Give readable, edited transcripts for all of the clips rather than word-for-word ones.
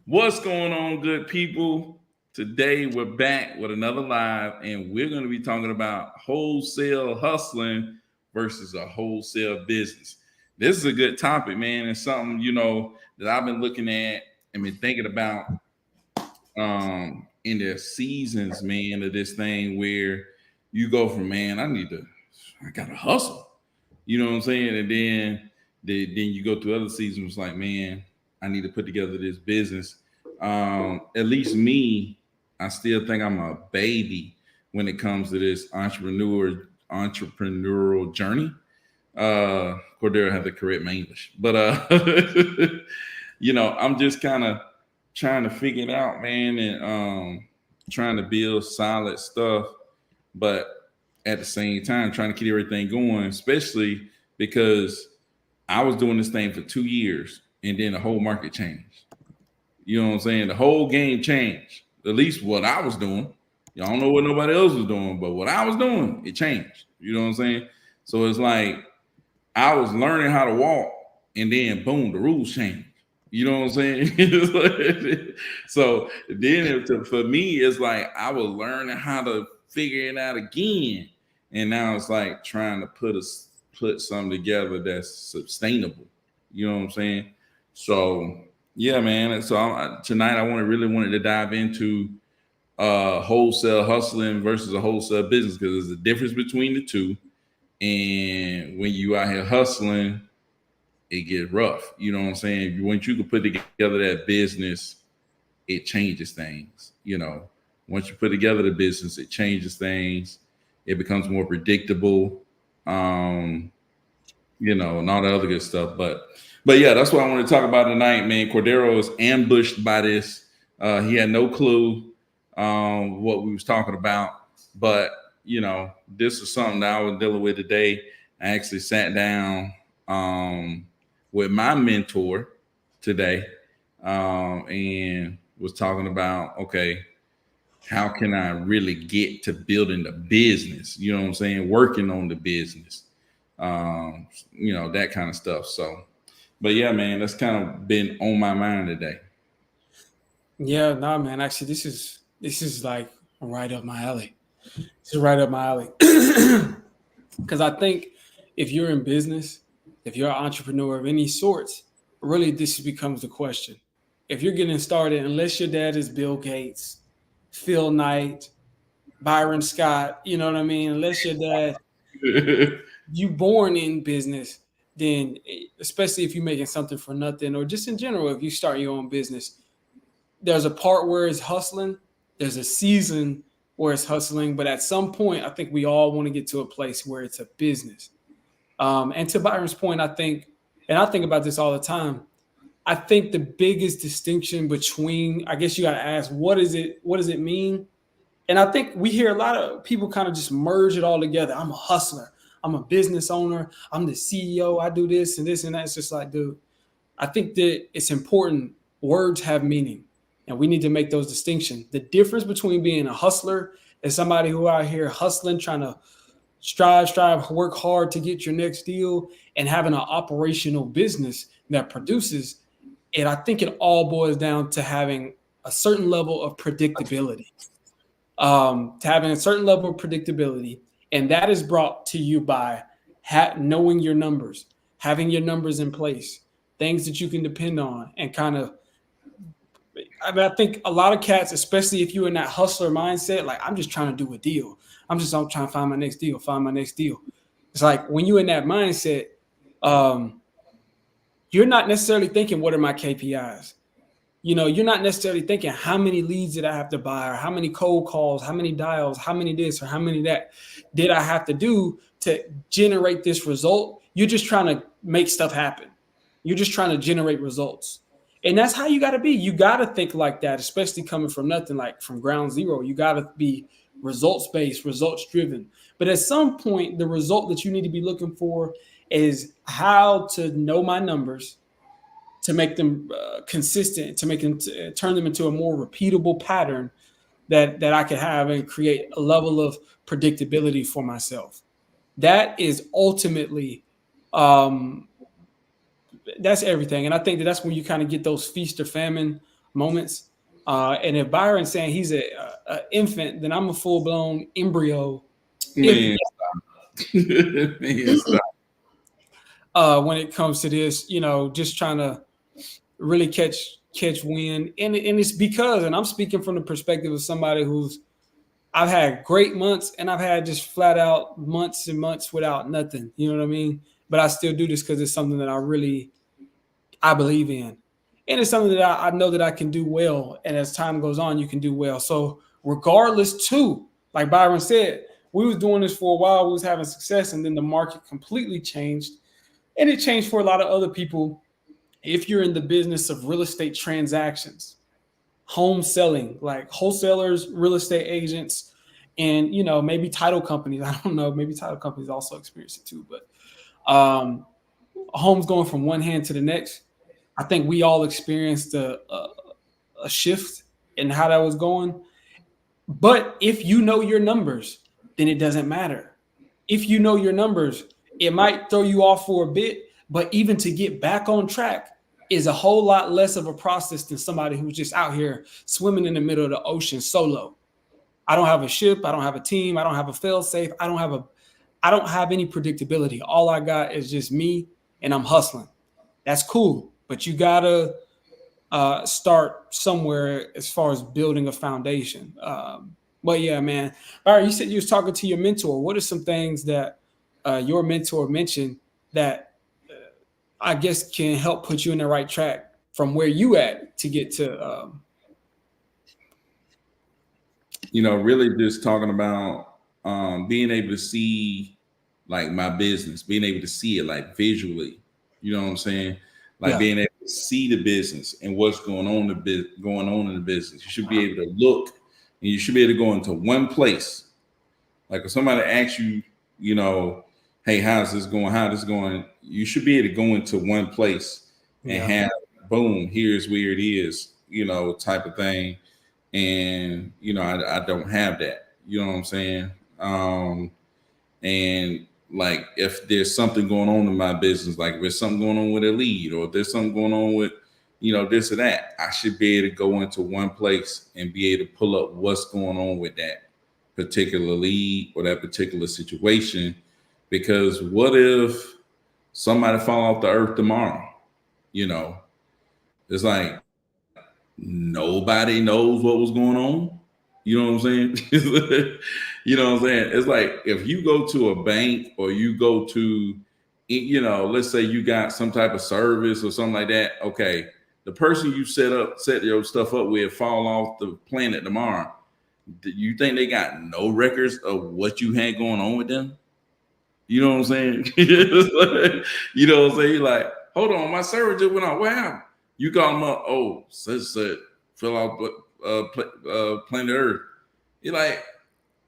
What's going on, good people? Today we're back with another live, and we're going to be talking about wholesale hustling versus a wholesale business. This is a good topic, man. It's something that I've been looking at and been thinking about in the seasons, man, of this thing where you go from man, I gotta hustle. You know what I'm saying? And then you go through other seasons like, man, I need to put together this business. At least me, I still think I'm a baby when it comes to this entrepreneurial journey. Cordero had to correct my English, but I'm just kind of trying to figure it out, man, and trying to build solid stuff, but at the same time trying to keep everything going, especially because I was doing this thing for 2 years and then the whole market changed. You know what I'm saying? The whole game changed. At least what I was doing. Y'all don't know what nobody else was doing, but what I was doing, it changed. You know what I'm saying? So it's like I was learning how to walk, and then boom, the rules changed. You know what I'm saying? So then for me, it's like I was learning how to figure it out again, and now it's like trying to put something together that's sustainable. You know what I'm saying? So yeah, man. So tonight I wanted to dive into wholesale hustling versus a wholesale business because there's a difference between the two. And when you out here hustling, it gets rough. You know what I'm saying? Once you can put together that business, it changes things. Once you put together the business, it changes things. It becomes more predictable. And all the other good stuff. But yeah, that's what I want to talk about tonight, man. Cordero was ambushed by this. He had no clue what we was talking about. But this is something that I was dealing with today. I actually sat down with my mentor today and was talking about, okay, how can I really get to building the business? You know what I'm saying? Working on the business, that kind of stuff. So, but yeah, man, that's kind of been on my mind today. Yeah, nah, man. Actually, this is like right up my alley. This is right up my alley. Because I think if you're in business, if you're an entrepreneur of any sorts, really this becomes the question. If you're getting started, unless your dad is Bill Gates, Phil Knight, Byron Scott, you know what I mean? Unless your dad, you born in business, then especially if you're making something for nothing, or just in general, if you start your own business, there's a part where it's hustling, there's a season where it's hustling, but at some point, I think we all want to get to a place where it's a business. And to Byron's point, I think about this all the time. I think the biggest distinction between, I guess you got to ask, what is it? What does it mean? And I think we hear a lot of people kind of just merge it all together. I'm a hustler. I'm a business owner. I'm the CEO. I do this and this and that. It's just like, dude, I think that it's important. Words have meaning, and we need to make those distinctions. The difference between being a hustler and somebody who out here hustling, trying to strive, work hard to get your next deal, and having an operational business that produces it. I think it all boils down to having a certain level of predictability. To having a certain level of predictability, and that is brought to you by knowing your numbers, having your numbers in place, things that you can depend on, and kind of. I think a lot of cats, especially if you're in that hustler mindset, like I'm just trying to do a deal. I'm trying to find my next deal, find my next deal. It's like when you're in that mindset, you're not necessarily thinking, what are my KPIs? You're not necessarily thinking how many leads did I have to buy, or how many cold calls, how many dials, how many this or how many that did I have to do to generate this result. You're just trying to make stuff happen. You're just trying to generate results. And that's how you got to be. You got to think like that, especially coming from nothing, like from ground zero. You got to be results based, results driven. But at some point, the result that you need to be looking for is how to know my numbers, to make them consistent, to make them turn them into a more repeatable pattern that I could have and create a level of predictability for myself. That is ultimately that's everything. And I think that's when you kind of get those feast or famine moments. And if Byron's saying he's a infant, then I'm a full blown embryo. Man, man, stop. When it comes to this, just trying to really catch wind, and it's because, and I'm speaking from the perspective of somebody who's I've had great months and I've had just flat out months and months without nothing. You know what I mean? But I still do this because it's something that I believe in. And it's something that I know that I can do well. And as time goes on, you can do well. So regardless too, like Byron said, we was doing this for a while, we was having success, and then the market completely changed. And it changed for a lot of other people. If you're in the business of real estate transactions, home selling, like wholesalers, real estate agents, and maybe title companies. I don't know. Maybe title companies also experience it too. But homes going from one hand to the next. I think we all experienced a shift in how that was going. But if you know your numbers, then it doesn't matter. If you know your numbers, it might throw you off for a bit, but even to get back on track is a whole lot less of a process than somebody who's just out here swimming in the middle of the ocean solo. I don't have a ship, I don't have a team, I don't have a fail safe, I don't have any predictability. All I got is just me, and I'm hustling. That's cool, but you gotta start somewhere as far as building a foundation. But yeah, man. All right, you said you was talking to your mentor. What are some things that your mentor mentioned that I guess can help put you in the right track from where you at to get to? Really just talking about being able to see like my business, being able to see it like visually. You know what I'm saying? Like Yeah, being able to see the business and what's going on in the business. You should be able to look, and you should be able to go into one place. Like if somebody asks you, hey, how's this going? How this going? You should be able to go into one place and yeah, have boom, here's where it is, type of thing. And I don't have that. You know what I'm saying? And like if there's something going on in my business, like if there's something going on with a lead, or if there's something going on with this or that, I should be able to go into one place and be able to pull up what's going on with that particular lead or that particular situation. Because what if somebody fall off the earth tomorrow? You know, it's like nobody knows what was going on. You know what I'm saying? You know what I'm saying? It's like if you go to a bank, or you go to, let's say you got some type of service or something like that. Okay, the person you set your stuff up with fall off the planet tomorrow. Do you think they got no records of what you had going on with them? You know what I'm saying? You know what I'm saying? You're like, hold on, my server just went out. What happened? You call them up. Oh, such fell off planet Earth. You're like,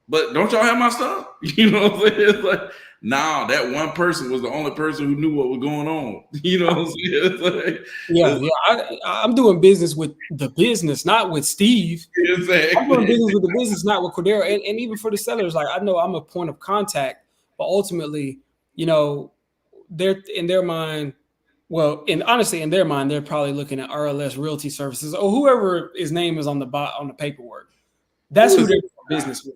but don't y'all have my stuff? You know what I'm saying? It's like, nah, that one person was the only person who knew what was going on. You know what I'm saying? yeah, yeah. I'm doing business with the business, not with Steve. I'm doing Exactly. business with the business, not with Cordero. And even for the sellers, like I know I'm a point of contact, but ultimately, they're in their mind. Well, and honestly, in their mind, they're probably looking at RLS Realty Services or whoever his name is on the paperwork. That's Who who is they're it? doing business with.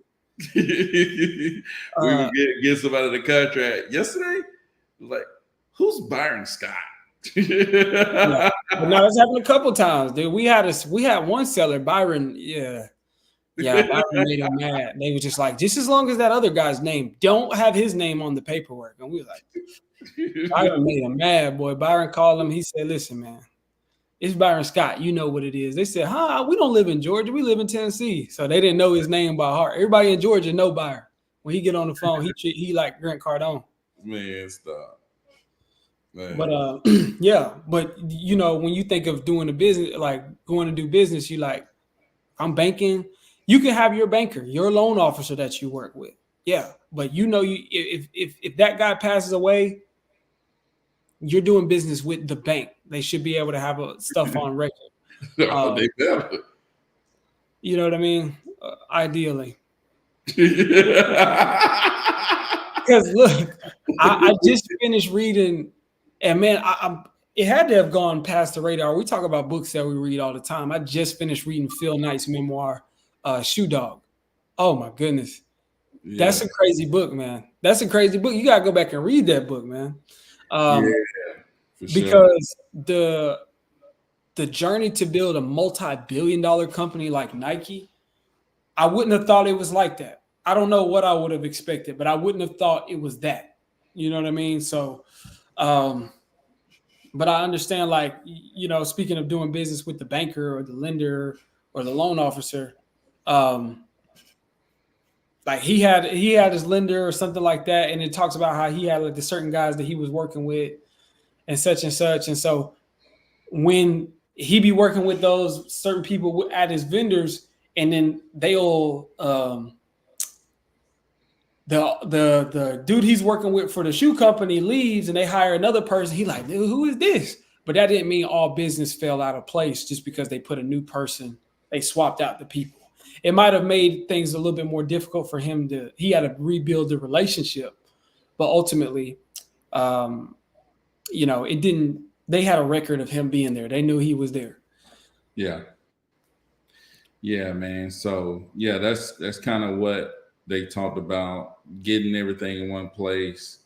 We Uh, would get somebody the contract yesterday. Like, who's Byron Scott? yeah, but no, that's happened a couple times, dude. We had one seller, Byron. Yeah, yeah, Byron made him mad. They were just like, just as long as that other guy's name don't have his name on the paperwork. And we were like, Byron made him mad, boy. Byron called him. He said, listen, man, it's Byron Scott. You know what it is. They said, we don't live in Georgia. We live in Tennessee. So they didn't know his name by heart. Everybody in Georgia know Byron. When he get on the phone, he like Grant Cardone. Man, stop. But Man. yeah, but when you think of doing a business, like going to do business, you like, I'm banking. You can have your banker, your loan officer that you work with. Yeah, but if that guy passes away, you're doing business with the bank. They should be able to have stuff on record. No, Uh, they better. you know what I mean? Ideally, because look, I just finished reading, and man, it had to have gone past the radar. We talk about books that we read all the time. I just finished reading Phil Knight's memoir, Shoe Dog. Oh my goodness. Yeah. That's a crazy book, man. That's a crazy book. You gotta go back and read that book, man. Yeah, Um, for sure. because the journey to build a multi-billion-dollar company like Nike, I wouldn't have thought it was like that. I don't know what I would have expected, but I wouldn't have thought it was that. You know what I mean? So, um, but I understand, like, speaking of doing business with the banker or the lender or the loan officer, um, like he had his lender or something like that, and it talks about how he had like the certain guys that he was working with and such and such, and so when he be working with those certain people at his vendors, and then they'll the dude he's working with for the shoe company leaves and they hire another person. He like, dude, who is this? But that didn't mean all business fell out of place just because they put a new person. They swapped out the people. It might have made things a little bit more difficult for him he had to rebuild the relationship. But ultimately, it didn't, they had a record of him being there. They knew he was there. Yeah. Yeah, man. So yeah, that's kind of what they talked about, getting everything in one place,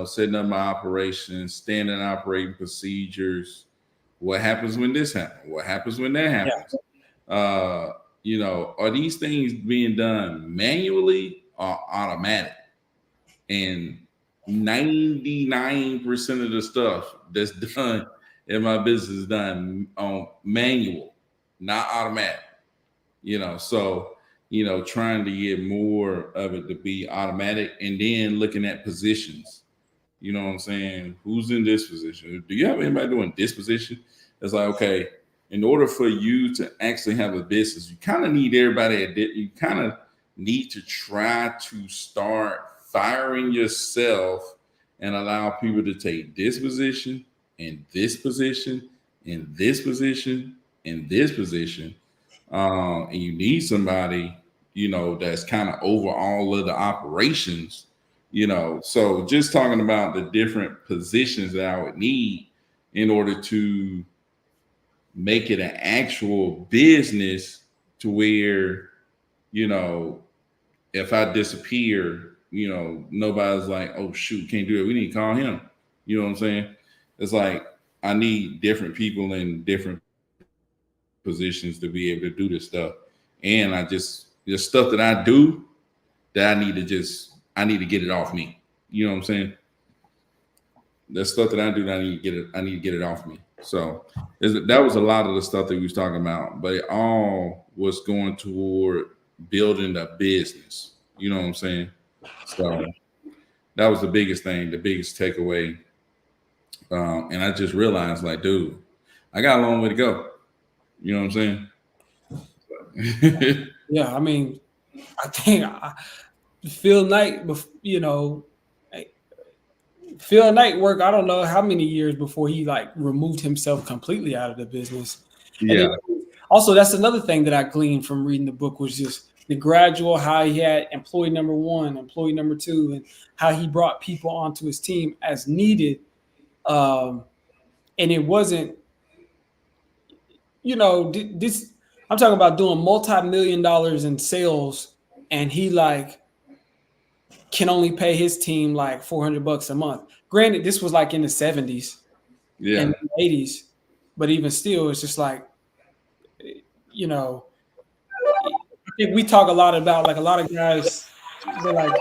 setting up my operations, standard operating procedures. What happens when this happens? What happens when that Yeah. happens? Are these things being done manually or automatic? And 99% of the stuff that's done in my business is done on manual, not automatic. So trying to get more of it to be automatic, and then looking at positions. You know what I'm saying? Who's in this position? Do you have anybody doing this position? It's like, okay, in order for you to actually have a business, you kind of need everybody you kind of need to try to start firing yourself and allow people to take this position and this position and this position and this position. And you need somebody, that's kind of over all of the operations, So just talking about the different positions that I would need in order to make it an actual business to where, you know, if I disappear, nobody's like, oh shoot, can't do it. We need to call him. You know what I'm saying? It's like I need different people in different positions to be able to do this stuff. And the stuff that I do that I need to get it off me. You know what I'm saying? The stuff that I do that I need to get it off me. So that was a lot of the stuff that we was talking about, but it all was going toward building a business. You know what I'm saying? So that was the biggest thing, the biggest takeaway. And I just realized, like, dude, I got a long way to go. You know what I'm saying? Yeah, I mean, I think Phil Knight, Phil Knight worked, I don't know how many years before he like removed himself completely out of the business. And Yeah. then also that's another thing that I gleaned from reading the book was just the gradual how he had employee number one, employee number two, and how he brought people onto his team as needed. And it wasn't, this I'm talking about doing multi-million dollars in sales, and he like can only pay his team like $400 a month. Granted, this was like in the 70s Yeah. and 80s, but even still, it's just like, you know, I think we talk a lot about like a lot of guys, they're like,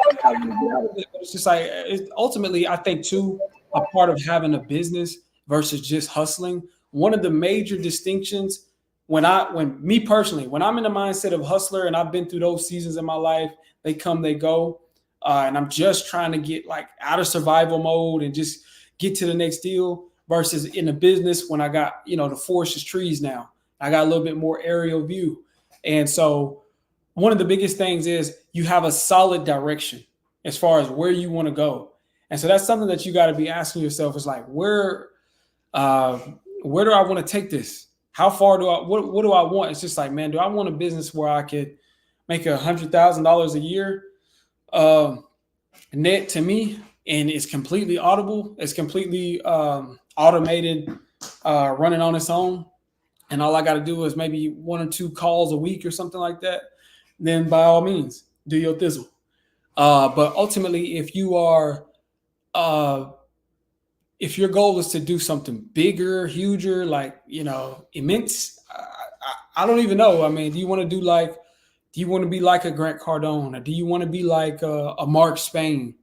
it's just like, ultimately, I think too, a part of having a business versus just hustling. One of the major distinctions when me personally, when I'm in the mindset of hustler and I've been through those seasons in my life, they come, they go. And I'm just trying to get like out of survival mode and just get to the next deal versus in the business when I got, the forest is trees now. I got a little bit more aerial view. And so one of the biggest things is you have a solid direction as far as where you want to go. And so that's something that you got to be asking yourself is like, where do I want to take this? How far what do I want? It's just like, man, do I want a business where I could make $100,000 a year? Net to me, and it's completely audible. It's completely automated, running on its own, and all I got to do is maybe 1 or 2 calls a week or something like that, then by all means, do your thizzle. But ultimately, uh, if your goal is to do something bigger, huger, like immense, I don't even know. I mean, do you want to do like, do you want to be like a Grant Cardone, or do you want to be like a Mark Spain?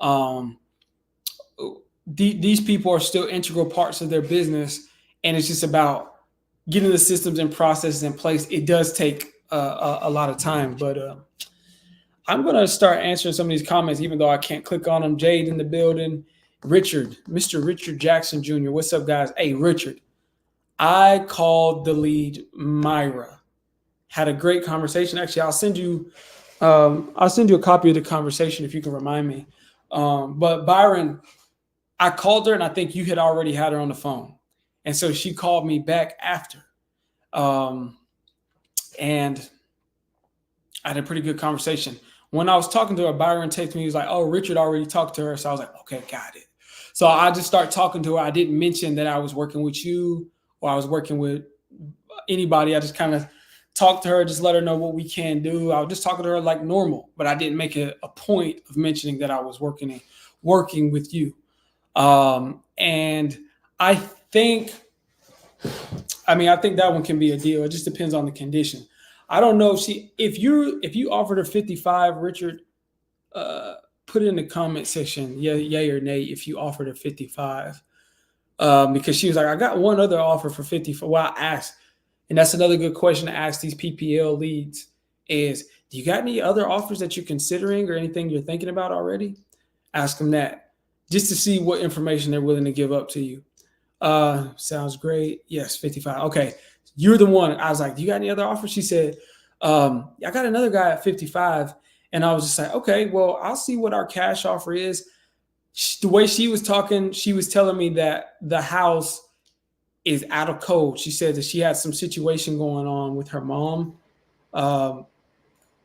Um, these people are still integral parts of their business, and it's just about getting the systems and processes in place. It does take a lot of time, but I'm going to start answering some of these comments, even though I can't click on them. Jade in the building. Richard, Mr. Richard Jackson Jr. What's up, guys? Hey, Richard, I called the lead Myra. Had a great conversation. Actually, I'll send you a copy of the conversation if you can remind me. But Byron, I called her, and I think you had already had her on the phone, and so she called me back after, and I had a pretty good conversation. When I was talking to her, Byron texted me. He was like, "Oh, Richard already talked to her." So I was like, "Okay, got it." So I just started talking to her. I didn't mention that I was working with you or I was working with anybody. I just kind of talked to her, just let her know what we can do. I was just talking to her like normal, but I didn't make a point of mentioning that I was working with you. And I think that one can be a deal. It just depends on the condition. I don't know if you offered her 55, Richard, put it in the comment section, yay or nay, if you offered her 55. Because she was like, I got one other offer for 54. Well, I asked, and that's another good question to ask these PPL leads is, do you got any other offers that you're considering or anything you're thinking about already? Ask them that just to see what information they're willing to give up to you. Sounds great. Yes, 55. Okay. You're the one. I was like, do you got any other offers? She said, I got another guy at 55. And I was just like, okay, well, I'll see what our cash offer is. The way she was talking, she was telling me that the house is out of code. She said that she had some situation going on with her mom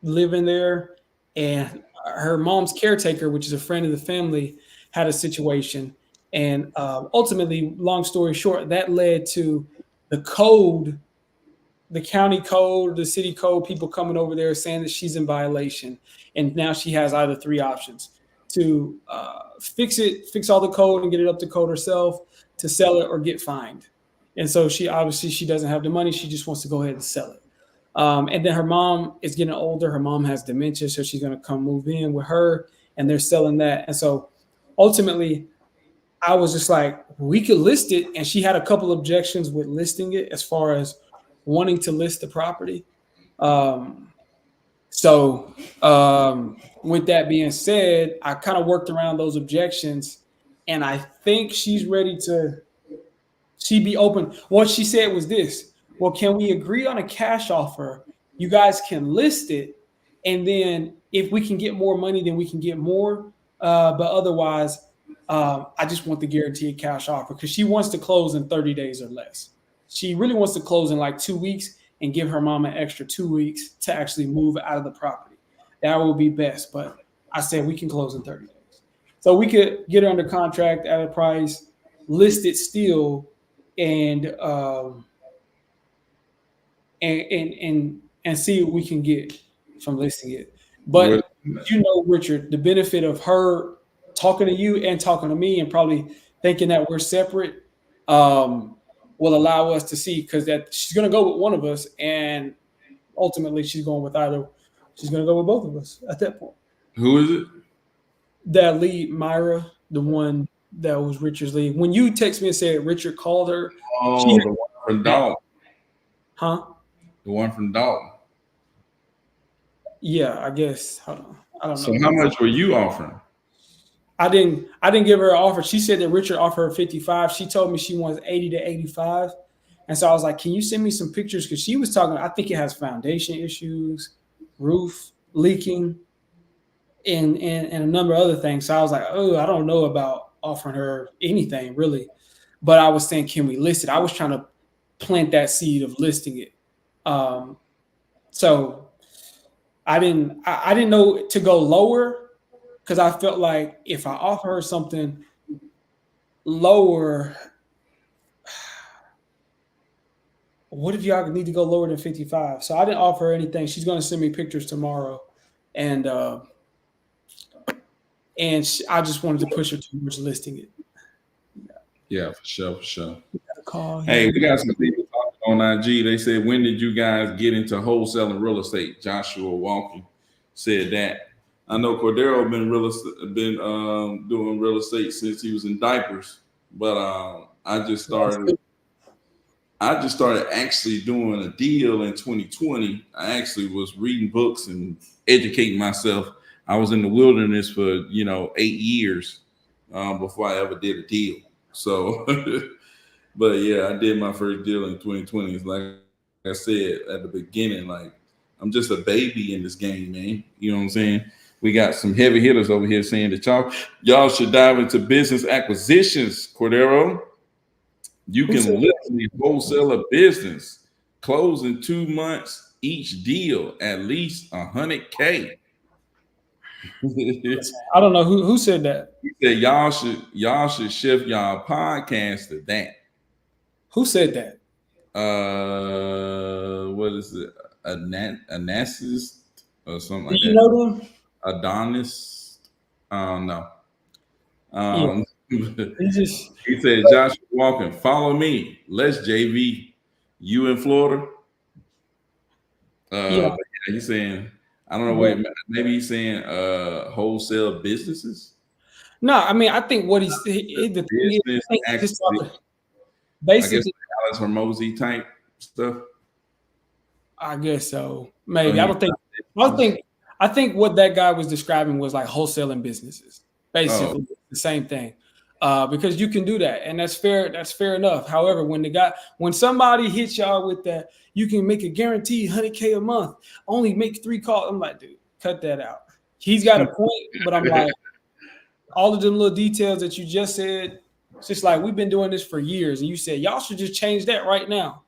living there, and her mom's caretaker, which is a friend of the family, had a situation. And ultimately, long story short, that led to the code, the county code, the city code, people coming over there saying that she's in violation. And now she has either 3 options: to fix all the code and get it up to code herself, to sell it, or get fined. And so she doesn't have the money. She just wants to go ahead and sell it. And then her mom is getting older. Her mom has dementia, so she's going to come move in with her, and they're selling that. And so ultimately, I was just like, we could list it. And she had a couple objections with listing it as far as wanting to list the property. So with that being said, I kind of worked around those objections, and I think she's ready to, she be open. What she said was this: well, can we agree on a cash offer? You guys can list it, and then if we can get more money, then we can get more. But otherwise, I just want the guaranteed cash offer, because she wants to close in 30 days or less. She really wants to close in like 2 weeks and give her mom an extra 2 weeks to actually move out of the property. That would be best. But I said we can close in 30 days. So we could get her under contract at a price, list it still, and see what we can get from listing it. But Richard, the benefit of her talking to you and talking to me, and probably thinking that we're separate, will allow us to see, because that she's going to go with one of us, and ultimately she's going to go with both of us at that point. Who is it? That lead, Myra, the one that was Richard's lead. When you text me and said Richard called her, the one from Dalton. Huh? The one from Dalton. Yeah, I guess. Hold on. I don't know. So how much were you offering? I didn't give her an offer. She said that Richard offered her 55. She told me she wants 80 to 85. And so I was like, can you send me some pictures? Because she was talking, I think it has foundation issues, roof leaking, and a number of other things. So I was like, oh, I don't know about offering her anything really. But I was saying, can we list it? I was trying to plant that seed of listing it. So I didn't know to go lower, because I felt like if I offer her something lower, what if y'all need to go lower than 55? So I didn't offer her anything. She's going to send me pictures tomorrow, and I just wanted to push her towards listing it. Yeah, for sure, for sure. Got a call Hey, here. we got some people talking on IG. They said, when did you guys get into wholesaling real estate? Joshua Walker said that. I know Cordero been doing real estate since he was in diapers, but I just started actually doing a deal in 2020. I actually was reading books and educating myself. I was in the wilderness for 8 years before I ever did a deal. So, but yeah, I did my first deal in 2020. It's like I said at the beginning, like I'm just a baby in this game, man. You know what I'm saying? We got some heavy hitters over here saying that y'all should dive into business acquisitions, Cordero. You Who said can literally wholesale a business, close in 2 months each deal, at least 100K. He I don't know who said that. said y'all should shift y'all podcast to that. Who said that? What is it? Anasis or something Do like you that. know them? Adonis. I don't know. Yeah, he He just said, Joshua Walker, follow me. Let's JV. You in Florida? yeah. But yeah, he's saying, I don't know But what maybe he's saying wholesale businesses. no, I mean, I think the thing is, Business I think just acquisition. I guess basically, Alex Hormozy type stuff. I guess so. Oh, Maybe I he don't think. I think. I think what that guy was describing was like wholesaling businesses, oh basically the same thing. Because you can do that, and that's fair. That's fair enough. However, when somebody hits y'all with that, you can make a guaranteed 100K a month. Only make 3 calls. I'm like, dude, cut that out. He's got a point, but I'm like, all of them little details that you just said. It's just like we've been doing this for years, and you said y'all should just change that right now,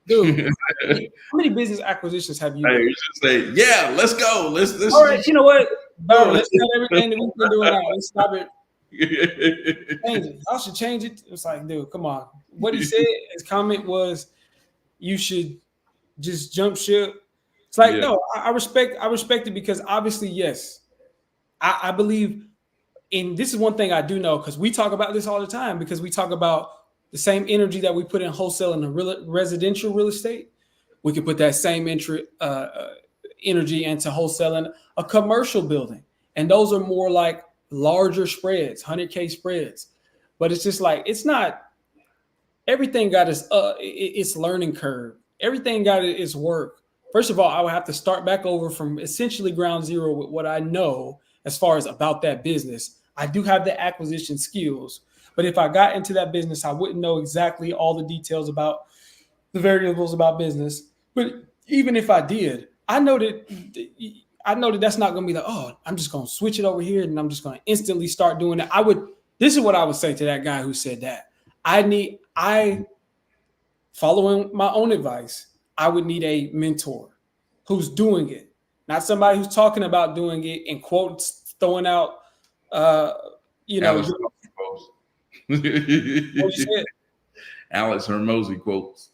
dude. How many business acquisitions have you Hey, done? you should say, yeah, let's go. Let's All right, you know what, Byron? do Let's cut everything that we've been doing out. Let's stop it. it. Change it. Y'all should change it. It's like, dude, come on. What he said, his comment was, you should just jump ship. It's like, Yeah, no, I respect it because obviously, yes, I believe in this is one thing I do know because we talk about this all the time because we talk about the same energy that we put in wholesale and the residential real estate. We could put that same energy into wholesaling a commercial building, and those are more like larger spreads, 100K spreads. But it's just like it's not everything got its learning curve. Everything got its work. First of all, I would have to start back over from essentially ground zero with what I know as far as about that business. I do have the acquisition skills, but if I got into that business, I wouldn't know exactly all the details about the variables about business. But even if I did, I know that that's not going to be like, oh, I'm just going to switch it over here and I'm just going to instantly start doing it. This is what I would say to that guy who said that. I following my own advice, I would need a mentor who's doing it, not somebody who's talking about doing it and quotes throwing out, uh, you know, Alex Hormozy what you quotes. said, Alex Hormozy quotes.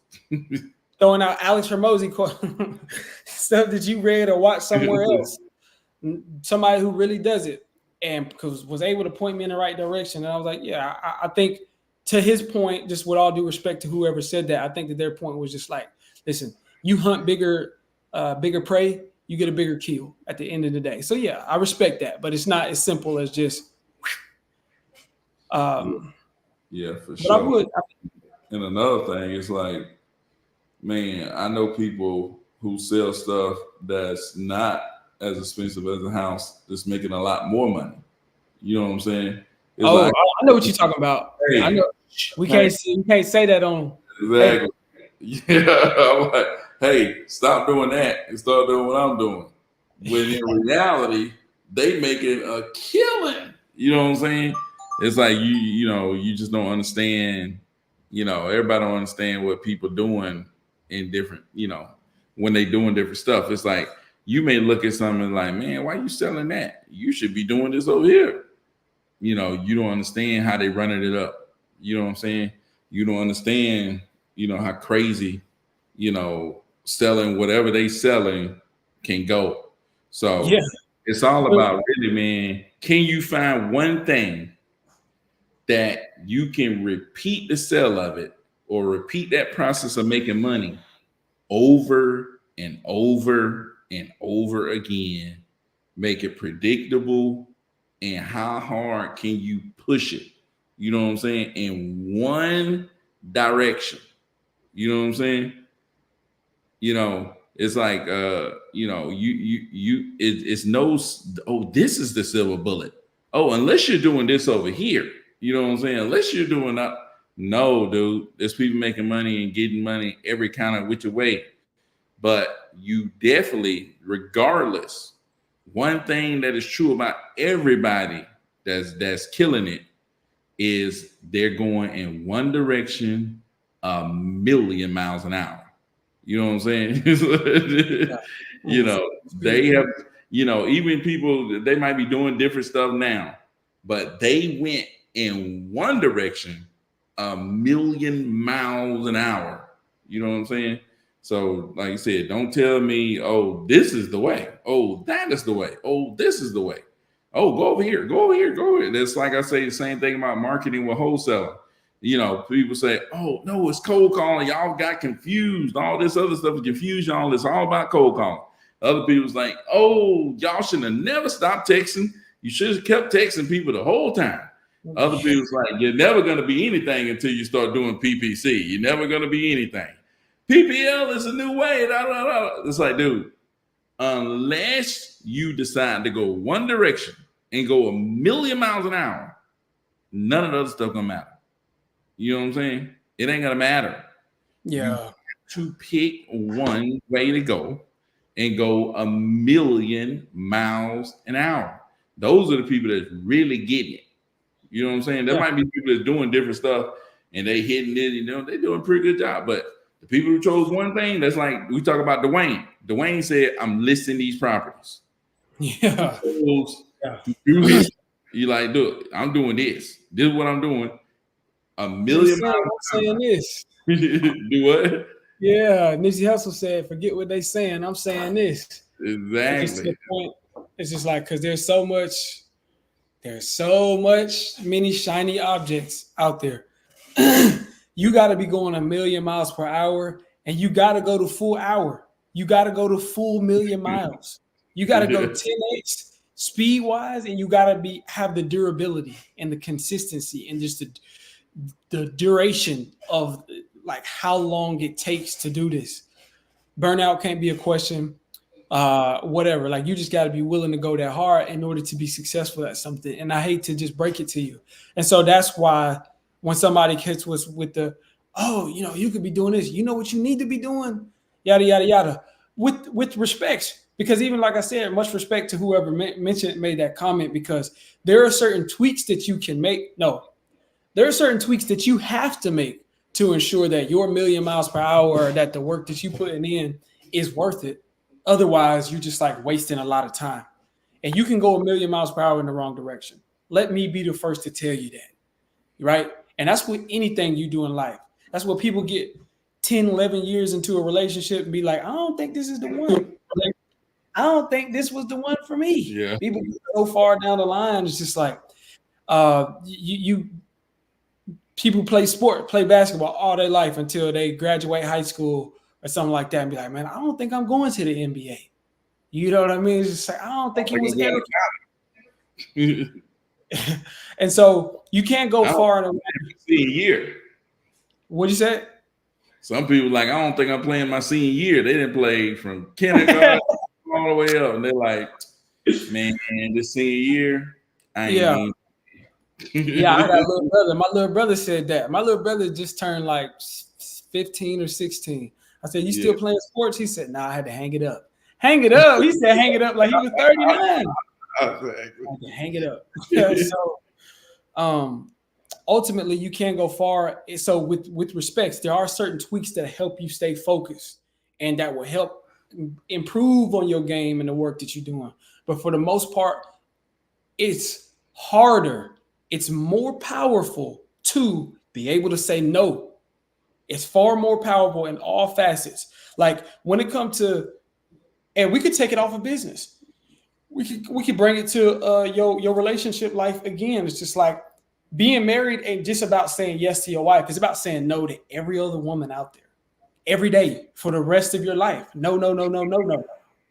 throwing out Alex Hormozy quote stuff that you read or watched somewhere else. Somebody who really does it and because was able to point me in the right direction. And I was like, yeah, I think to his point, just with all due respect to whoever said that, I think that their point was just like, listen, you hunt bigger prey, you get a bigger kill at the end of the day. So yeah, I respect that, but it's not as simple as just. Yeah, for But I sure. would. And another thing is like, man, I know people who sell stuff that's not as expensive as a house that's making a lot more money. You know what I'm saying? It's Oh, like, I know what you're talking about. I hey, know we can't say that on. exactly. Yeah, I'm like, hey, stop doing that and start doing what I'm doing. When in reality, they making a killing. You know what I'm saying? It's like you just don't understand. Everybody don't understand what people doing in different. When they doing different stuff. It's like you may look at something like, man, why you selling that? You should be doing this over here. You don't understand how they running it up. You know what I'm saying? You don't understand. How crazy selling whatever they selling can go. Yeah. So it's all about really, man, can you find one thing that you can repeat the sale of it or repeat that process of making money over and over and over again, make it predictable, and how hard can you push it? You know what I'm saying? In one direction. You know what I'm saying? It's like it's no, oh, this is the silver bullet. Oh, unless you're doing this over here. You know what I'm saying? Unless you're doing that. No, dude. There's people making money and getting money every kind of which way. But you definitely, regardless, one thing that is true about everybody that's killing it is they're going in one direction a million miles an hour. You know what I'm saying? They have, even people, they might be doing different stuff now, but they went in one direction a million miles an hour. You know what I'm saying? So, like you said, don't tell me, oh, this is the way. Oh, that is the way. Oh, this is the way. Oh, go over here, go over here, go over here. That's like I say the same thing about marketing with wholesale. People say, oh, no, it's cold calling. Y'all got confused. All this other stuff is confused. Y'all, it's all about cold calling. Other people's like, oh, y'all should have never stopped texting. You should have kept texting people the whole time. Other people's like, you're never going to be anything until you start doing PPC. You're never going to be anything. PPL is a new way. Da, da, da. It's like, dude, unless you decide to go one direction and go a million miles an hour, none of the other stuff gonna matter. You know what I'm saying? It ain't gonna matter. Yeah. You have to pick one way to go and go a million miles an hour. Those are the people that's really getting it. You know what I'm saying? There might be people that's doing different stuff and they hitting it, they're doing a pretty good job. But the people who chose one thing, that's like we talk about Dwayne. Dwayne said, I'm listing these properties. Yeah. You like, look, I'm doing this. This is what I'm doing. A million miles. I'm saying this. Do what? Yeah, Nipsey Hussle said, forget what they saying. I'm saying this. Exactly. It's just like, because there's so many shiny objects out there. You got to be going a million miles per hour, and you got to go to full hour. You got to go to full million miles. You got to go 10x speed wise, and you got to have the durability and the consistency and just the duration of like how long it takes to do this. Burnout can't be a question. Whatever, like you just got to be willing to go that hard in order to be successful at something. And I hate to just break it to you. And so that's why when somebody hits us with the, oh, you could be doing this, what you need to be doing, yada, yada, yada, with respect. Because even like I said, much respect to whoever made that comment, because there are certain tweaks that you can make. No, there are certain tweaks that you have to make to ensure that your million miles per hour, or that the work that you putting in is worth it. Otherwise, you're just like wasting a lot of time. And you can go a million miles per hour in the wrong direction. Let me be the first to tell you that. Right? And that's with anything you do in life. That's what people get 10, 11 years into a relationship and be like, I don't think this is the one. I don't think this was the one for me. Yeah. People get so far down the line. It's just like people play basketball all their life until they graduate high school or something like that and be like, man, I don't think I'm going to the NBA. You know what I mean? It's just like, I don't think he was ever. And so you can't go far in a senior year. What'd you say? Some people like, I don't think I'm playing my senior year. They didn't play from kindergarten all the way up. And they're like, man, this senior year, I ain't Yeah, I got a little brother. My little brother said that. My little brother just turned like 15 or 16. I said, you still playing sports? He said, nah, I had to hang it up. Hang it up. He said, hang it up like he was 39. Exactly. Hang it up. So, ultimately, you can't go far. So, with respects, there are certain tweaks that help you stay focused and that will help improve on your game and the work that you're doing. But for the most part, it's harder. It's more powerful to be able to say no It's far more powerful in all facets. Like when it comes to, and we could take it off of business. We could bring it to your relationship life again. It's just like being married ain't just about saying yes to your wife. It's about saying no to every other woman out there every day for the rest of your life. No, no, no, no, no, no.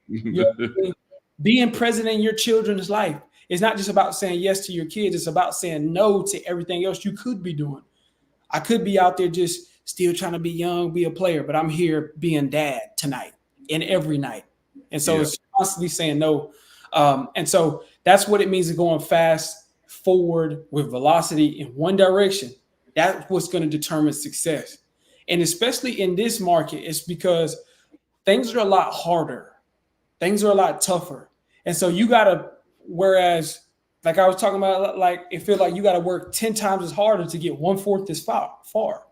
You know what I mean? Being present in your children's life. It's not just about saying yes to your kids. It's about saying no to everything else you could be doing. I could be out there just still trying to be young, be a player, but I'm here being dad tonight and every night. And so it's constantly saying no. And so that's what it means to going fast forward with velocity in one direction. That's what's going to determine success. And especially in this market, it's because things are a lot harder. Things are a lot tougher. And so you got to, whereas like I was talking about, like it feels like you got to work 10 times as harder to get 1/4 as far.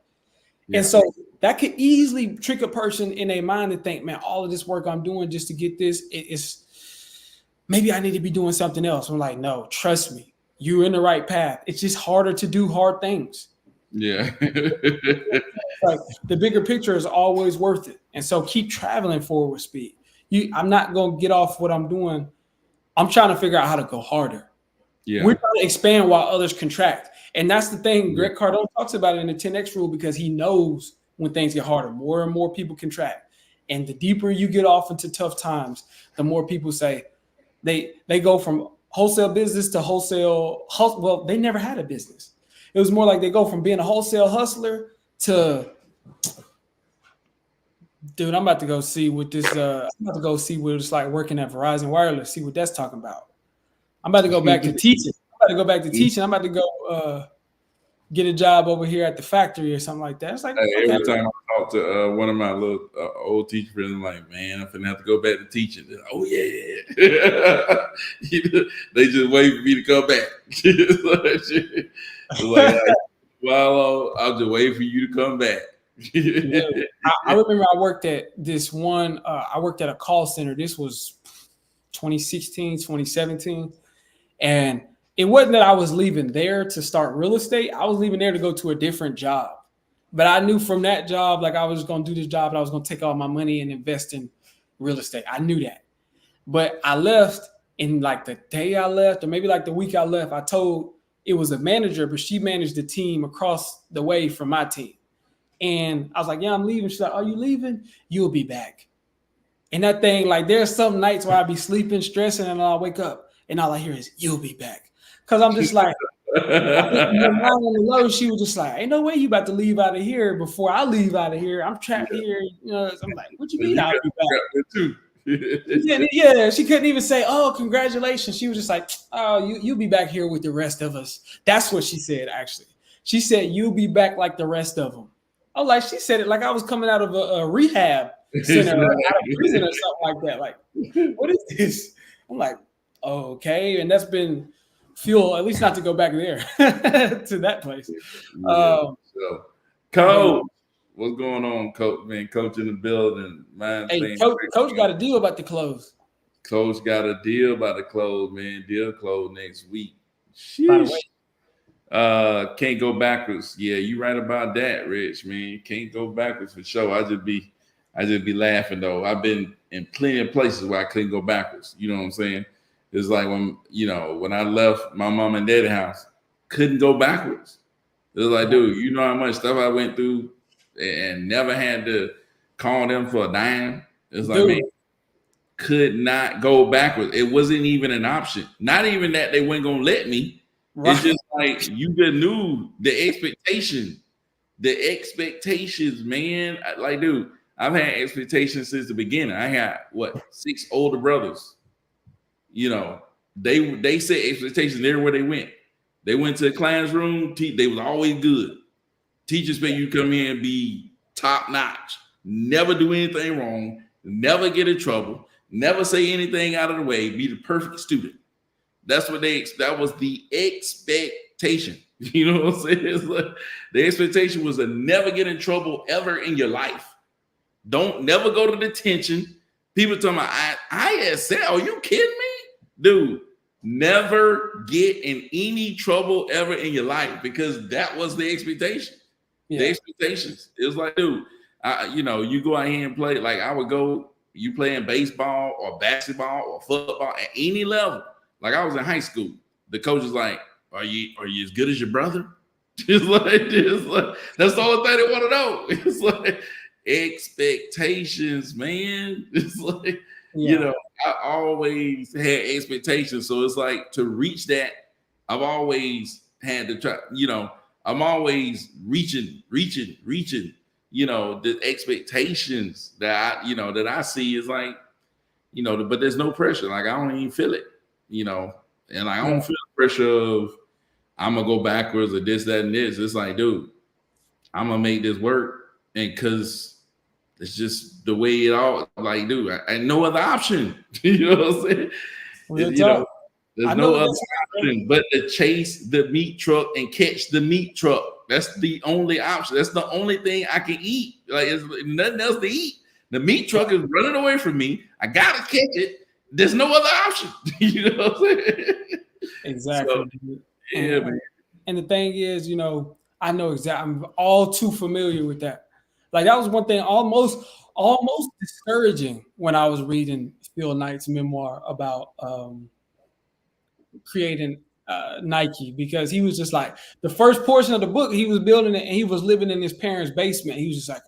Yeah. And so that could easily trick a person in their mind to think, man, all of this work I'm doing just to get this, it's maybe I need to be doing something else. I'm like, no, trust me, you're in the right path. It's just harder to do hard things. Yeah. Like the bigger picture is always worth it. And so keep traveling forward with speed. I'm not going to get off what I'm doing. I'm trying to figure out how to go harder. Yeah. We're trying to expand while others contract. And that's the thing. Greg Cardone talks about it in the 10X rule because he knows when things get harder, more and more people contract. And the deeper you get off into tough times, the more people say they go from wholesale business to wholesale. Well, they never had a business. It was more like they go from being a wholesale hustler to, dude, I'm about to go see what this. I'm about to go see what it's like working at Verizon Wireless. See what that's talking about. I'm about to go back to teaching. I'm about to go get a job over here at the factory or something like that. It's like every time I talk to one of my little old teacher friends, I'm like, man, I'm finna have to go back to teaching. Like, oh yeah, they just wait for me to come back. Like, well, I'll just wait for you to come back. Yeah. I remember I worked at this one. I worked at a call center. This was 2016, 2017, and it wasn't that I was leaving there to start real estate. I was leaving there to go to a different job. But I knew from that job, like I was going to do this job and I was going to take all my money and invest in real estate. I knew that. But I left, and like the day I left, or maybe like the week I left, I told it was a manager, but she managed the team across the way from my team. And I was like, yeah, I'm leaving. She's like, are you leaving? You'll be back. And that thing, like there's some nights where I'll be sleeping, stressing, and I'll wake up and all I hear is, you'll be back. Because I'm just like, on the low, she was just like, ain't no way you about to leave out of here before I leave out of here. I'm trapped here. You know, I'm like, what you mean I'll be back? Yeah, she couldn't even say, oh, congratulations. She was just like, oh, you'll be back here with the rest of us. That's what she said, actually. She said, you'll be back like the rest of them. Oh, like she said it like I was coming out of a rehab center or out of prison or something like that. Like, what is this? I'm like, oh, okay. And that's been fuel, at least not to go back there to that place. So, Coach, what's going on, Coach? Man, Coach in the building. Hey, Coach got a deal about to close. Coach got a deal about to close, man. Deal close next week. By the way. Can't go backwards. Yeah, you right about that, Rich, man. Can't go backwards for sure. I just be laughing though. I've been in plenty of places where I couldn't go backwards. You know what I'm saying? It's like when I left my mom and dad's house, couldn't go backwards. It was like, dude, you know how much stuff I went through and never had to call them for a dime. It's like, man, could not go backwards. It wasn't even an option. Not even that they weren't gonna let me. Right. It's just like you just knew the expectation. The expectations, man. Like, dude, I've had expectations since the beginning. I had 6 older brothers. You know, they set expectations everywhere they went. They went to the classroom. They was always good. Teachers expect you to come in and be top notch. Never do anything wrong. Never get in trouble. Never say anything out of the way. Be the perfect student. That's what that was the expectation. You know what I'm saying? It's like, the expectation was to never get in trouble ever in your life. Don't never go to detention. People talking about ISL. Are you kidding me? Dude, never get in any trouble ever in your life because that was the expectation. The expectations. It was like, dude, you go out here and play. Like I would go, you playing baseball or basketball or football at any level. Like I was in high school. The coach is like, are you as good as your brother? Just like that's the only thing they want to know. It's like expectations, man. It's like, I always had expectations. So it's like to reach that, I've always had to try, I'm always reaching, the expectations that I see is like, but there's no pressure. Like I don't even feel it, and I don't feel the pressure of I'm gonna go backwards or this, that, and this. It's like, dude, I'm gonna make this work, and because it's just the way it all. Like, dude, I no other option. You know what I'm saying? There's no other option but to chase the meat truck and catch the meat truck. That's the only option. That's the only thing I can eat. Like, there's nothing else to eat. The meat truck is running away from me. I gotta catch it. There's no other option. You know what I'm saying? Exactly. So, yeah, man. And the thing is, I know exactly. I'm all too familiar with that. Like that was one thing almost discouraging when I was reading Phil Knight's memoir about creating Nike, because he was just like, the first portion of the book, he was building it and he was living in his parents' basement. He was just like,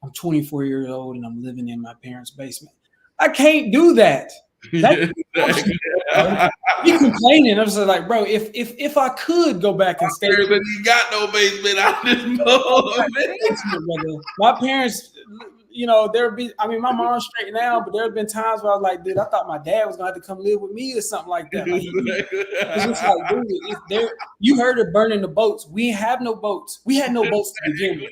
I'm 24 years old and I'm living in my parents' basement. I can't do that. He complaining. I was like, bro, if I could go back and stay, but you got no basement. I didn't know. My parents, there'd be. I mean, my mom's straight now, but there have been times where I was like, dude, I thought my dad was gonna have to come live with me or something like that. Like, it's just like, dude, you heard of burning the boats. We have no boats. We had no boats to begin with.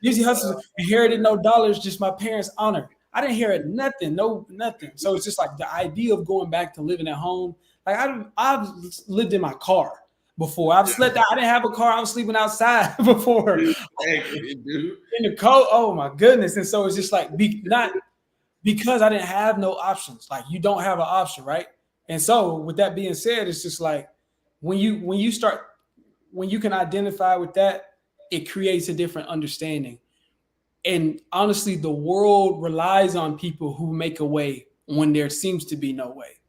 Easy hustles. Inherited no dollars, just my parents' honor. I didn't hear it, nothing. So it's just like the idea of going back to living at home. Like I've lived in my car before. I've slept out. I didn't have a car. I was sleeping outside before. In the cold. Oh my goodness. And so it's just like not because I didn't have no options. Like you don't have an option, right? And so with that being said, it's just like when you can identify with that, it creates a different understanding. And honestly, the world relies on people who make a way when there seems to be no way.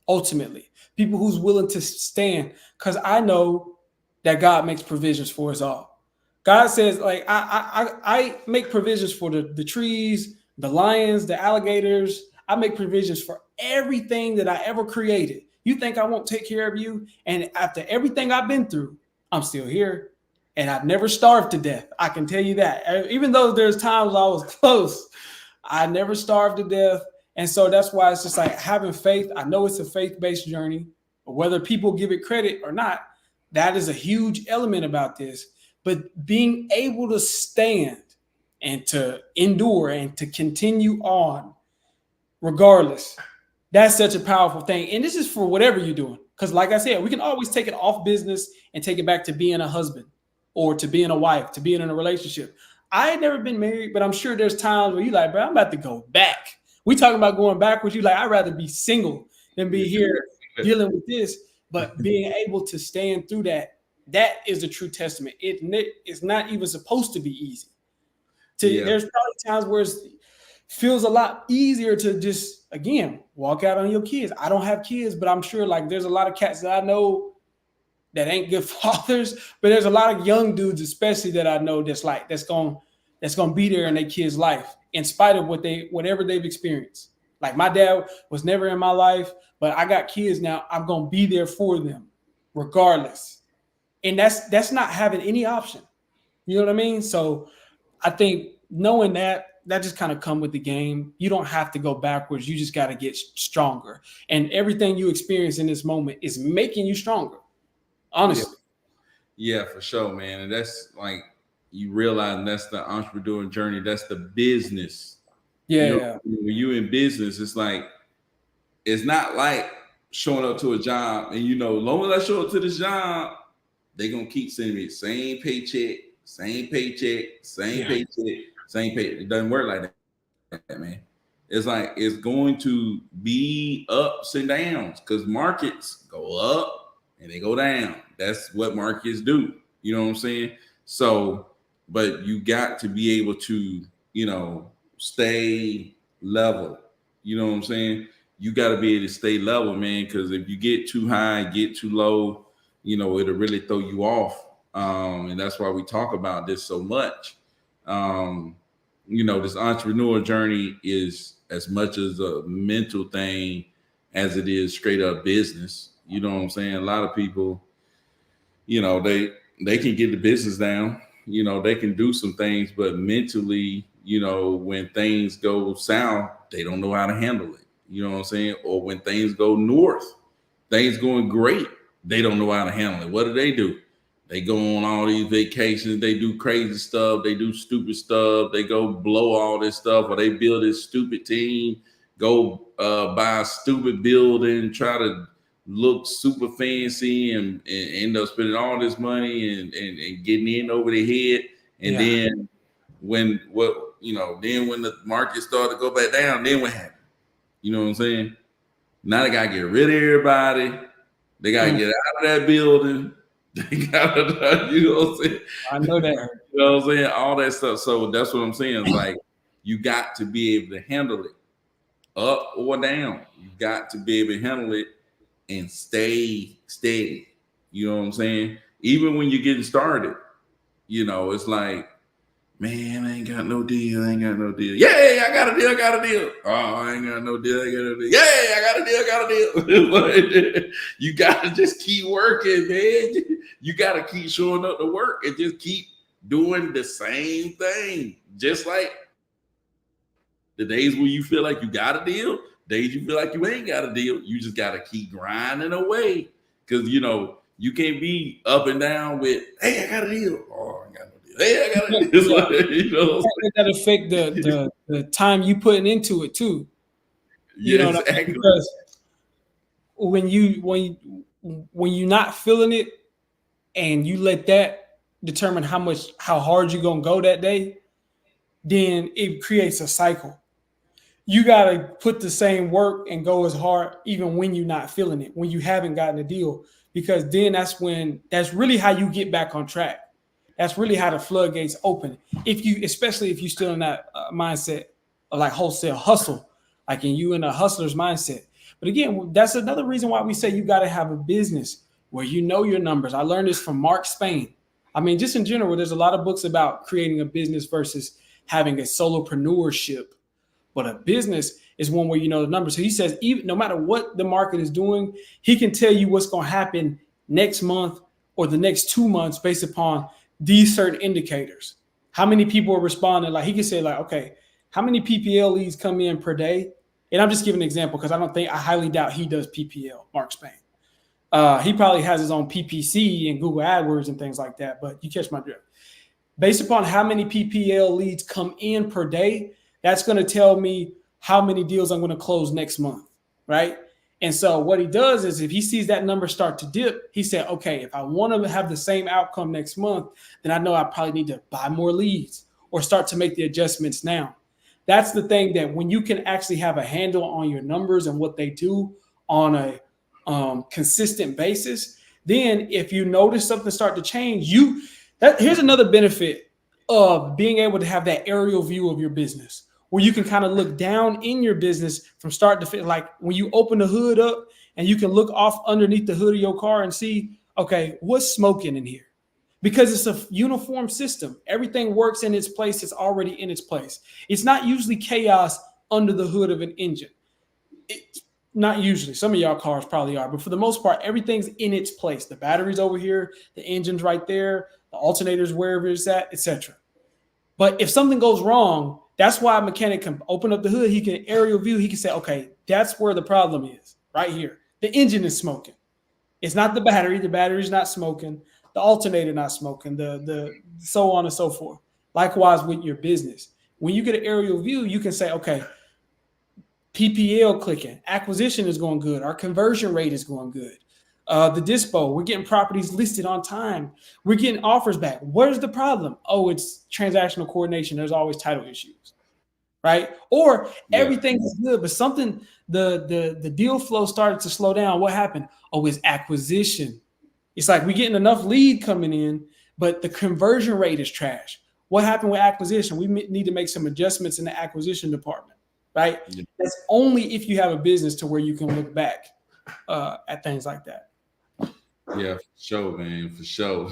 Ultimately, people who's willing to stand, because I know that God makes provisions for us all. God says, like, I make provisions for the trees, the lions, the alligators. I make provisions for everything that I ever created. You think I won't take care of you? And after everything I've been through, I'm still here. And I've never starved to death. I can tell you that. Even though there's times I was close, I never starved to death. And so that's why it's just like having faith. I know it's a faith-based journey, but whether people give it credit or not, that is a huge element about this. But being able to stand and to endure and to continue on regardless, that's such a powerful thing. And this is for whatever you're doing. Because like I said, we can always take it off business and take it back to being a husband, or to being a wife, to being in a relationship. I ain't never been married, but I'm sure there's times where you're like, bro, I'm about to go back. We talking about going backwards. You like, I'd rather be single than be here dealing with this. But being able to stand through that is a true testament. It's not even supposed to be easy. There's probably times where it feels a lot easier to just, again, walk out on your kids. I don't have kids, but I'm sure like there's a lot of cats that I know that ain't good fathers, but there's a lot of young dudes, especially that I know that's gonna be there in their kid's life, in spite of whatever they've experienced. Like my dad was never in my life, but I got kids now. I'm gonna be there for them, regardless. And that's not having any option. You know what I mean? So I think knowing that just kind of come with the game. You don't have to go backwards. You just got to get stronger. And everything you experience in this moment is making you stronger. Honestly. Yeah, for sure, man. And that's like you realize that's the entrepreneur journey. That's the business. Yeah. When you're in business, it's like it's not like showing up to a job and long as I show up to this job, they're gonna keep sending me the same paycheck, same paycheck. It doesn't work like that, man. It's like it's going to be ups and downs because markets go up and they go down. That's what markets do. You know what I'm saying? So, but you got to be able to, stay level. You know what I'm saying? You got to be able to stay level, man, because if you get too high, get too low, it'll really throw you off. And that's why we talk about this so much. Um, this entrepreneur journey is as much as a mental thing as it is straight up business. You know what I'm saying? A lot of people, they can get the business down. They can do some things, but mentally, when things go south, they don't know how to handle it. You know what I'm saying? Or when things go north, things going great, they don't know how to handle it. What do? They go on all these vacations, they do crazy stuff, they do stupid stuff, they go blow all this stuff, or they build this stupid team, go buy a stupid building, try to look super fancy and end up spending all this money and getting in over their head. And then then when the market started to go back down, then what happened? You know what I'm saying? Now they gotta get rid of everybody. They gotta get out of that building. They gotta, you know what I'm saying? I know that. You know what I'm saying? All that stuff. So that's what I'm saying. It's like you got to be able to handle it, up or down. You got to be able to handle it and stay steady. You know what I'm saying? Even when you're getting started, it's like, man, I ain't got no deal. I ain't got no deal. Yeah, I got a deal. I got a deal. Oh, I ain't got no deal. I got a deal. Yeah, I got a deal. I got a deal. You got to just keep working, man. You got to keep showing up to work and just keep doing the same thing. Just like the days where you feel like you got a deal, days you feel like you ain't got a deal, you just got to keep grinding away. Because, you can't be up and down with, hey, I got a deal. Oh, I got no deal. Hey, I got a deal. Like, that affect the time you putting into it too. You know what I mean? Because when you're not feeling it and you let that determine how hard you're gonna go that day, then it creates a cycle. You gotta put the same work and go as hard even when you're not feeling it, when you haven't gotten a deal, because then that's really how you get back on track. That's really how the floodgates open. Especially if you're still in that mindset of like wholesale hustle, like you in a hustler's mindset. But again, that's another reason why we say you got to have a business where you know your numbers. I learned this from Mark Spain. I mean, just in general, there's a lot of books about creating a business versus having a solopreneurship. But a business is one where you know the numbers. So he says, even no matter what the market is doing, he can tell you what's going to happen next month or the next 2 months based upon these certain indicators. How many people are responding? Like he can say, like, okay, how many PPL leads come in per day? And I'm just giving an example because I highly doubt he does PPL, Mark Spain. He probably has his own PPC and Google AdWords and things like that, but you catch my drift. Based upon how many PPL leads come in per day, that's going to tell me how many deals I'm going to close next month, right? And so what he does is if he sees that number start to dip, he said, okay, if I want to have the same outcome next month, then I know I probably need to buy more leads or start to make the adjustments now. That's the thing, that when you can actually have a handle on your numbers and what they do on a consistent basis, then if you notice something start to change, here's another benefit of being able to have that aerial view of your business, where you can kind of look down in your business from start to finish. Like when you open the hood up and you can look off underneath the hood of your car and see, okay, what's smoking in here? Because it's a uniform system. Everything works in its place. It's already in its place. It's not usually chaos under the hood of an engine. Not usually. Some of y'all cars probably are, but for the most part, everything's in its place. The battery's over here, the engine's right there, the alternator's wherever it's at, etc. But if something goes wrong, that's why a mechanic can open up the hood. He can aerial view. He can say, okay, that's where the problem is, right here. The engine is smoking. It's not the battery. The battery's not smoking. The alternator not smoking. The so on and so forth. Likewise with your business. When you get an aerial view, you can say, okay, PPL clicking, acquisition is going good. Our conversion rate is going good. The dispo, we're getting properties listed on time. We're getting offers back. Where's the problem? Oh, it's transactional coordination. There's always title issues, right? Or everything is good, but something, the deal flow started to slow down. What happened? Oh, it's acquisition. It's like we're getting enough lead coming in, but the conversion rate is trash. What happened with acquisition? We need to make some adjustments in the acquisition department, right? Yeah. That's only if you have a business to where you can look back at things like that. Yeah, for sure, man, for sure.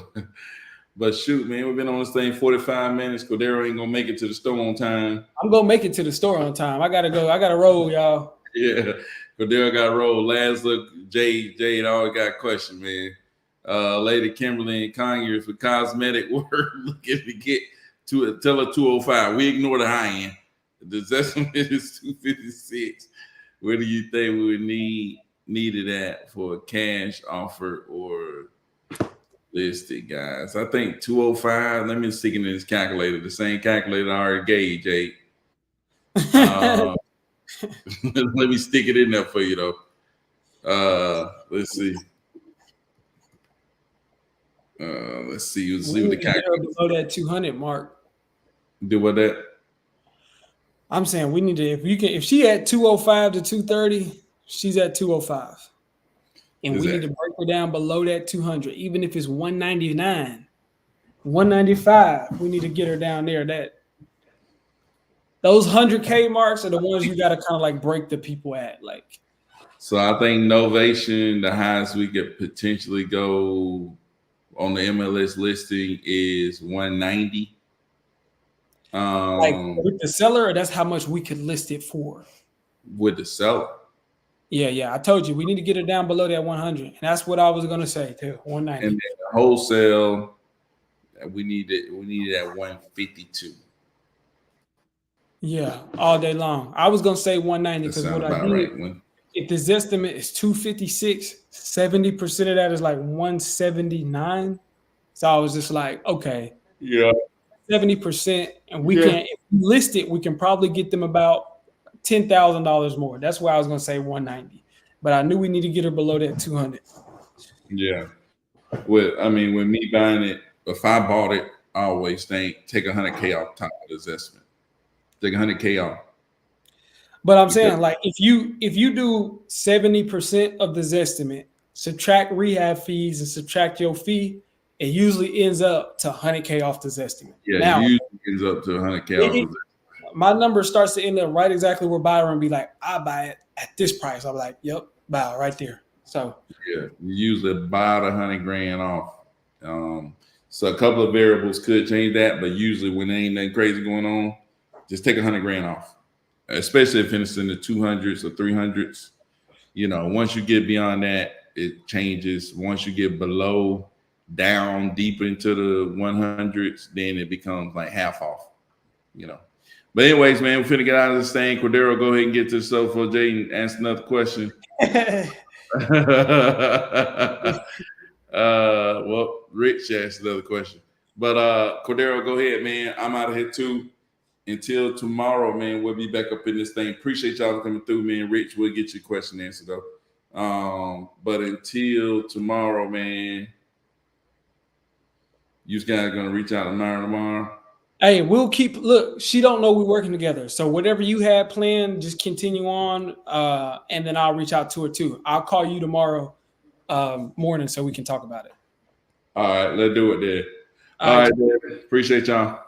But shoot, man, we've been on this thing 45 minutes. Cordero ain't gonna make it to the store on time. I'm gonna make it to the store on time. I gotta go. I gotta roll, y'all. Yeah, Cordero got rolled. Last look, Jade always got a question, man. Lady Kimberly and Conyers for cosmetic work looking to get to tell her 205. We ignore the high end. The estimate is 256. Where do you think we would need it at for a cash offer or listed, guys? I think 205. Let me stick it in this calculator. The same calculator I already gave, Jade. Let me stick it in there for you though. Let's see. Let's see what the calculator below that 200 mark. Do what that? I'm saying we need to if she at 205 to 230, she's at 205. And we need to break her down below that 200, even if it's 199, 195. We need to get her down there. Those 100K marks are the ones you got to kind of like break the people at. Like, so I think Novation, the highest we could potentially go on the MLS listing is 190. Like with the seller, or that's how much we could list it for. With the seller. Yeah. I told you we need to get it down below that 100, and that's what I was gonna say too. 190. And then the wholesale, we need it at 152. Yeah, all day long. I was gonna say 190 because what I did. Right. If this estimate is 256, 70% of that is like 179. So I was just like, okay, yeah, 70%, and we can if we list it, we can probably get them about $10,000 more. That's why I was gonna say 190, but I knew we need to get her below that 200. Yeah, when me buying it, if I bought it, I always take 100K off top of this estimate. Take 100K off. But I'm saying, like, if you do 70% of the Zestimate, subtract rehab fees and subtract your fee, it usually ends up to 100K off the Zestimate. Yeah, now, it usually ends up to 100K off the Zestimate. My number starts to end up right exactly where Byron be like, I buy it at this price. I'm like, yep, buy it right there. So yeah, you usually about $100,000 off. So a couple of variables could change that, but usually when there ain't nothing crazy going on, just take $100,000 off. Especially if it's in the 200s or 300s. Once you get beyond that, it changes. Once you get below, down deep into the 100s, then it becomes like half off. But anyways, man, we're finna get out of this thing. Cordero, go ahead and get to the sofa. Jay and ask another question. Well, Rich asked another question. But Cordero, go ahead, man. I'm out of here too. Until tomorrow, man, we'll be back up in this thing. Appreciate y'all coming through, man. Rich, we'll get your question answered though. But until tomorrow, man, you guys are gonna reach out to Myra tomorrow. Hey, we'll keep look. She don't know we're working together, so whatever you had planned, just continue on, and then I'll reach out to her too. I'll call you tomorrow morning so we can talk about it. All right, let's do it then. All right, appreciate y'all.